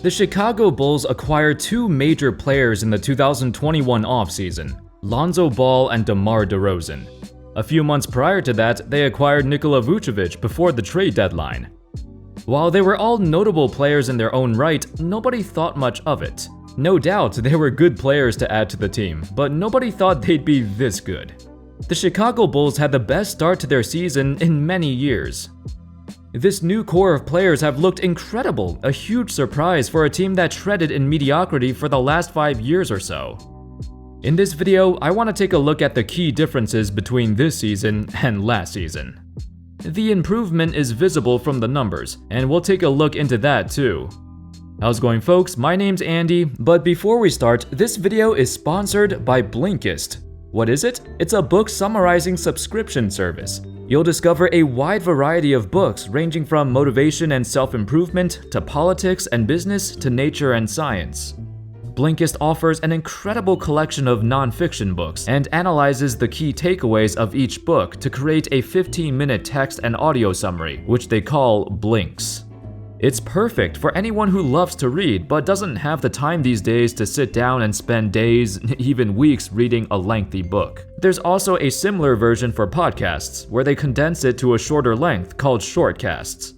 The Chicago Bulls acquired two major players in the 2021 offseason, Lonzo Ball and DeMar DeRozan. A few months prior to that, they acquired Nikola Vucevic before the trade deadline. While they were all notable players in their own right, nobody thought much of it. No doubt, they were good players to add to the team, but nobody thought they'd be this good. The Chicago Bulls had the best start to their season in many years. This new core of players have looked incredible, a huge surprise for a team that treaded in mediocrity for the last 5 years or so. In this video, I want to take a look at the key differences between this season and last season. The improvement is visible from the numbers, and we'll take a look into that too. How's it going, folks? My name's Andy, but before we start, this video is sponsored by Blinkist. What is it? It's a book summarizing subscription service. You'll discover a wide variety of books ranging from motivation and self-improvement to politics and business to nature and science. Blinkist offers an incredible collection of non-fiction books and analyzes the key takeaways of each book to create a 15-minute text and audio summary, which they call Blinks. It's perfect for anyone who loves to read but doesn't have the time these days to sit down and spend days, even weeks, reading a lengthy book. There's also a similar version for podcasts, where they condense it to a shorter length called shortcasts.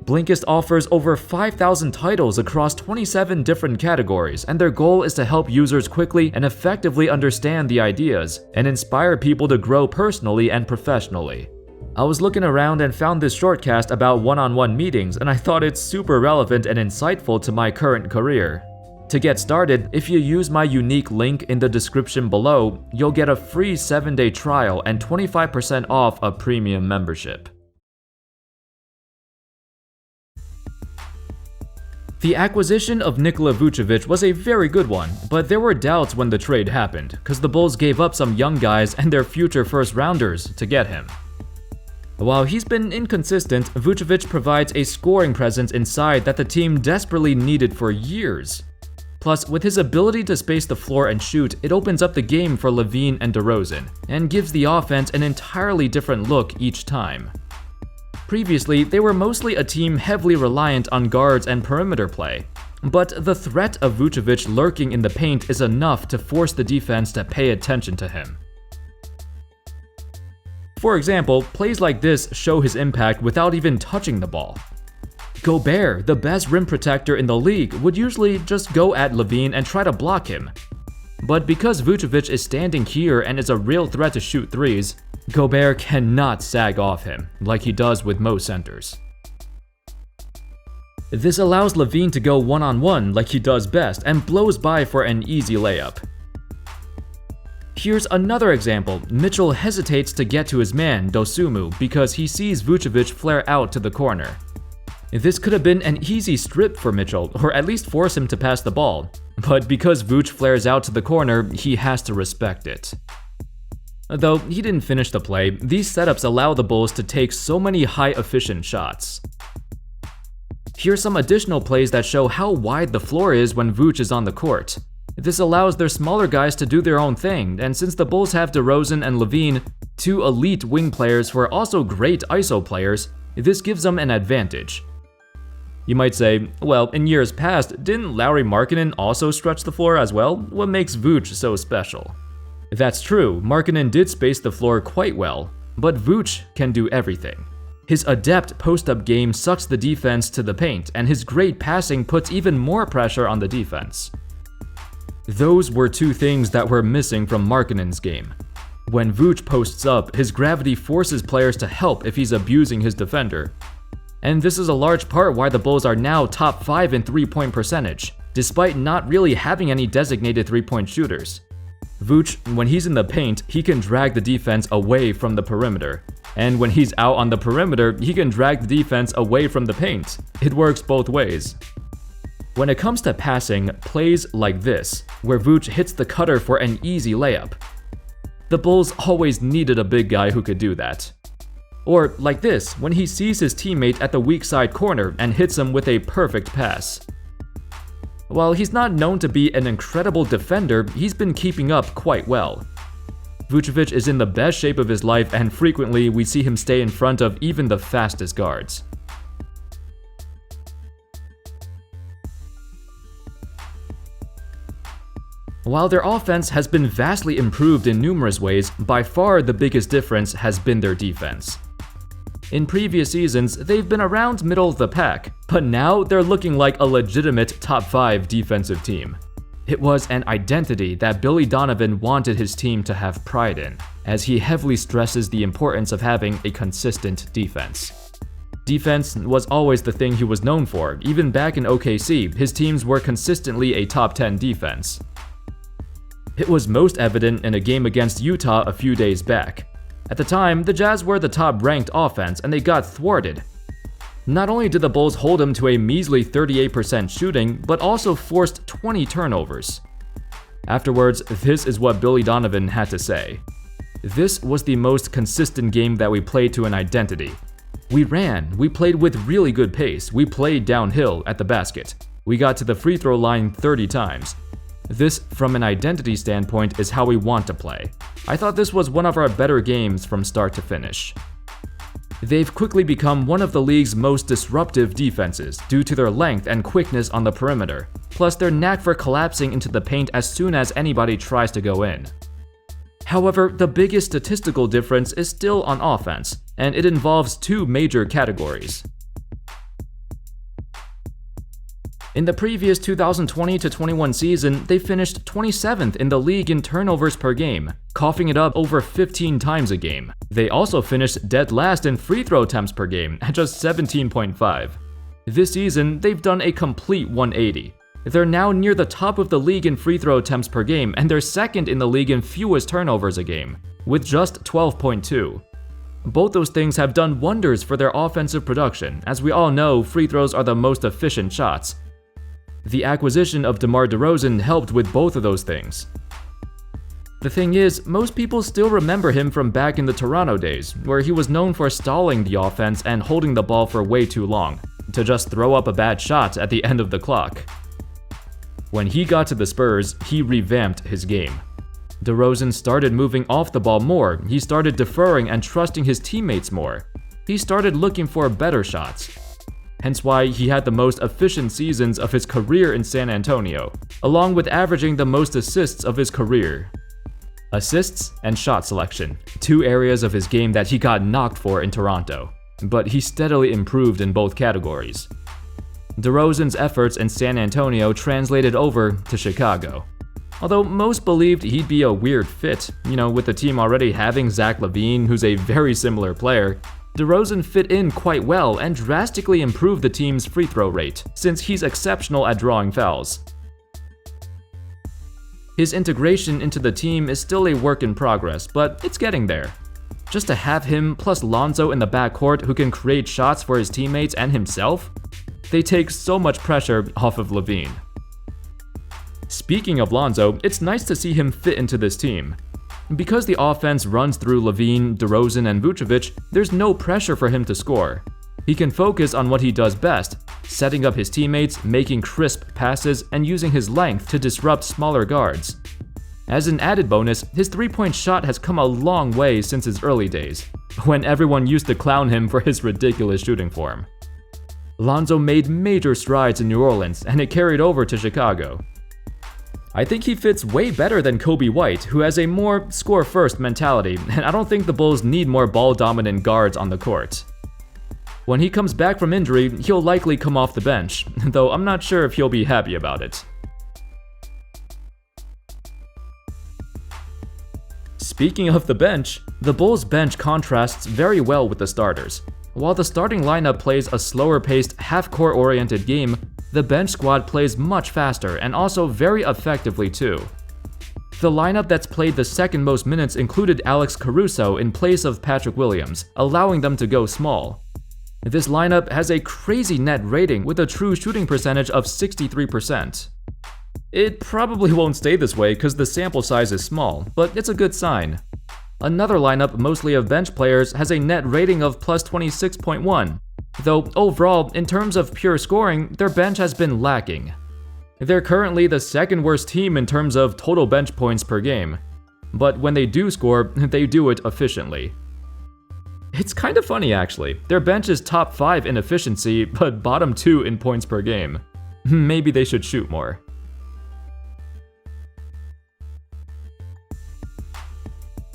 Blinkist offers over 5,000 titles across 27 different categories, and their goal is to help users quickly and effectively understand the ideas and inspire people to grow personally and professionally. I was looking around and found this shortcast about one-on-one meetings, and I thought it's super relevant and insightful to my current career. To get started, if you use my unique link in the description below, you'll get a free 7-day trial and 25% off a premium membership. The acquisition of Nikola Vucevic was a very good one, but there were doubts when the trade happened, because the Bulls gave up some young guys and their future first-rounders to get him. While he's been inconsistent, Vucevic provides a scoring presence inside that the team desperately needed for years. Plus, with his ability to space the floor and shoot, it opens up the game for LaVine and DeRozan, and gives the offense an entirely different look each time. Previously, they were mostly a team heavily reliant on guards and perimeter play, but the threat of Vucevic lurking in the paint is enough to force the defense to pay attention to him. For example, plays like this show his impact without even touching the ball. Gobert, the best rim protector in the league, would usually just go at LaVine and try to block him. But because Vucevic is standing here and is a real threat to shoot threes, Gobert cannot sag off him, like he does with most centers. This allows LaVine to go one-on-one like he does best and blows by for an easy layup. Here's another example. Mitchell hesitates to get to his man, Dosunmu, because he sees Vucevic flare out to the corner. This could have been an easy strip for Mitchell, or at least force him to pass the ball, but because Vuce flares out to the corner, he has to respect it. Though he didn't finish the play, these setups allow the Bulls to take so many high-efficient shots. Here's some additional plays that show how wide the floor is when Vuce is on the court. This allows their smaller guys to do their own thing, and since the Bulls have DeRozan and LaVine, two elite wing players who are also great ISO players, this gives them an advantage. You might say, well, in years past, didn't Lauri Markkanen also stretch the floor as well? What makes Vooch so special? That's true, Markkanen did space the floor quite well, but Vooch can do everything. His adept post-up game sucks the defense to the paint, and his great passing puts even more pressure on the defense. Those were two things that were missing from Markkanen's game. When Vooch posts up, his gravity forces players to help if he's abusing his defender. And this is a large part why the Bulls are now top 5 in three-point percentage, despite not really having any designated three-point shooters. Vooch, when he's in the paint, he can drag the defense away from the perimeter. And when he's out on the perimeter, he can drag the defense away from the paint. It works both ways. When it comes to passing, plays like this, where Vooch hits the cutter for an easy layup. The Bulls always needed a big guy who could do that. Or like this, when he sees his teammate at the weak side corner and hits him with a perfect pass. While he's not known to be an incredible defender, he's been keeping up quite well. Vucevic is in the best shape of his life, and frequently we see him stay in front of even the fastest guards. While their offense has been vastly improved in numerous ways, by far the biggest difference has been their defense. In previous seasons, they've been around middle of the pack, but now they're looking like a legitimate top 5 defensive team. It was an identity that Billy Donovan wanted his team to have pride in, as he heavily stresses the importance of having a consistent defense. Defense was always the thing he was known for. Even back in OKC, his teams were consistently a top 10 defense. It was most evident in a game against Utah a few days back. At the time, the Jazz were the top-ranked offense and they got thwarted. Not only did the Bulls hold him to a measly 38% shooting, but also forced 20 turnovers. Afterwards, this is what Billy Donovan had to say. "This was the most consistent game that we played to an identity. We ran, we played with really good pace, we played downhill at the basket. We got to the free throw line 30 times. This, from an identity standpoint, is how we want to play. I thought this was one of our better games from start to finish." They've quickly become one of the league's most disruptive defenses due to their length and quickness on the perimeter, plus their knack for collapsing into the paint as soon as anybody tries to go in. However, the biggest statistical difference is still on offense, and it involves 2 major categories. In the previous 2020-21 season, they finished 27th in the league in turnovers per game, coughing it up over 15 times a game. They also finished dead last in free throw attempts per game at just 17.5. This season, they've done a complete 180. They're now near the top of the league in free throw attempts per game, and they're second in the league in fewest turnovers a game, with just 12.2. Both those things have done wonders for their offensive production. As we all know, free throws are the most efficient shots. The acquisition of DeMar DeRozan helped with both of those things. The thing is, most people still remember him from back in the Toronto days, where he was known for stalling the offense and holding the ball for way too long, to just throw up a bad shot at the end of the clock. When he got to the Spurs, he revamped his game. DeRozan started moving off the ball more, he started deferring and trusting his teammates more. He started looking for better shots. Hence why he had the most efficient seasons of his career in San Antonio, along with averaging the most assists of his career. Assists and shot selection, 2 areas of his game that he got knocked for in Toronto, but he steadily improved in both categories. DeRozan's efforts in San Antonio translated over to Chicago. Although most believed he'd be a weird fit, with the team already having Zach LaVine, who's a very similar player, DeRozan fit in quite well and drastically improved the team's free throw rate, since he's exceptional at drawing fouls. His integration into the team is still a work in progress, but it's getting there. Just to have him plus Lonzo in the backcourt who can create shots for his teammates and himself, they take so much pressure off of LaVine. Speaking of Lonzo, it's nice to see him fit into this team. Because the offense runs through LaVine, DeRozan, and Vucevic, there's no pressure for him to score. He can focus on what he does best, setting up his teammates, making crisp passes, and using his length to disrupt smaller guards. As an added bonus, his three-point shot has come a long way since his early days, when everyone used to clown him for his ridiculous shooting form. Lonzo made major strides in New Orleans, and it carried over to Chicago. I think he fits way better than Kobe White, who has a more score-first mentality, and I don't think the Bulls need more ball-dominant guards on the court. When he comes back from injury, he'll likely come off the bench, though I'm not sure if he'll be happy about it. Speaking of the bench, the Bulls' bench contrasts very well with the starters. While the starting lineup plays a slower-paced, half-court oriented game, the bench squad plays much faster and also very effectively too. The lineup that's played the second most minutes included Alex Caruso in place of Patrick Williams, allowing them to go small. This lineup has a crazy net rating with a true shooting percentage of 63%. It probably won't stay this way because the sample size is small, but it's a good sign. Another lineup, mostly of bench players, has a net rating of plus 26.1. Though overall, in terms of pure scoring, their bench has been lacking. They're currently the second worst team in terms of total bench points per game. But when they do score, they do it efficiently. It's kind of funny actually. Their bench is top 5 in efficiency, but bottom 2 in points per game. Maybe they should shoot more.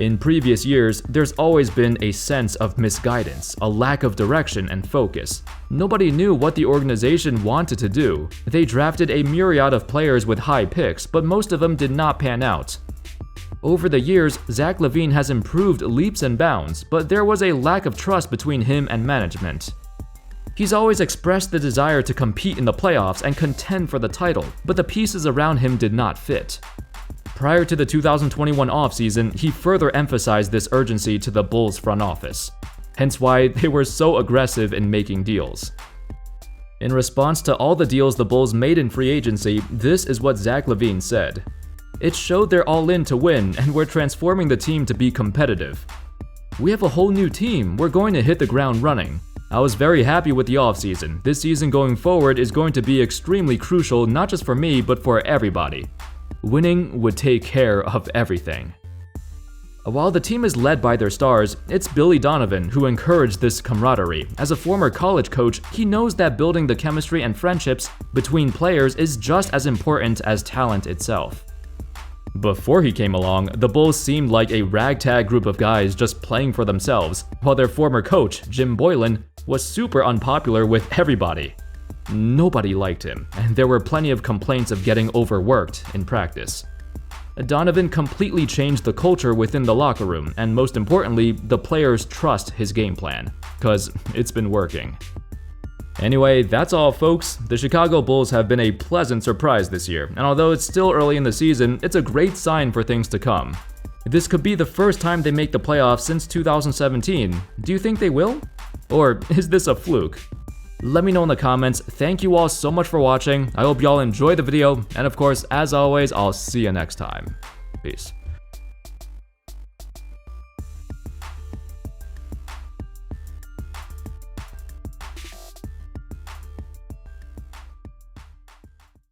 In previous years, there's always been a sense of misguidance, a lack of direction and focus. Nobody knew what the organization wanted to do. They drafted a myriad of players with high picks, but most of them did not pan out. Over the years, Zach LaVine has improved leaps and bounds, but there was a lack of trust between him and management. He's always expressed the desire to compete in the playoffs and contend for the title, but the pieces around him did not fit. Prior to the 2021 offseason, he further emphasized this urgency to the Bulls front office, hence why they were so aggressive in making deals. In response to all the deals the Bulls made in free agency, this is what Zach LaVine said. It showed they're all in to win, and we're transforming the team to be competitive. We have a whole new team, we're going to hit the ground running. I was very happy with the offseason. This season going forward is going to be extremely crucial not just for me, but for everybody. Winning would take care of everything. While the team is led by their stars, it's Billy Donovan who encouraged this camaraderie. As a former college coach, he knows that building the chemistry and friendships between players is just as important as talent itself. Before he came along, the Bulls seemed like a ragtag group of guys just playing for themselves, while their former coach, Jim Boylen, was super unpopular with everybody. Nobody liked him, and there were plenty of complaints of getting overworked in practice. Donovan completely changed the culture within the locker room, and most importantly, the players trust his game plan, cause it's been working. Anyway, that's all folks. The Chicago Bulls have been a pleasant surprise this year, and although it's still early in the season, it's a great sign for things to come. This could be the first time they make the playoffs since 2017. Do you think they will? Or is this a fluke? Let me know in the comments. Thank you all so much for watching. I hope y'all enjoyed the video, and of course, as always, I'll see you next time. Peace.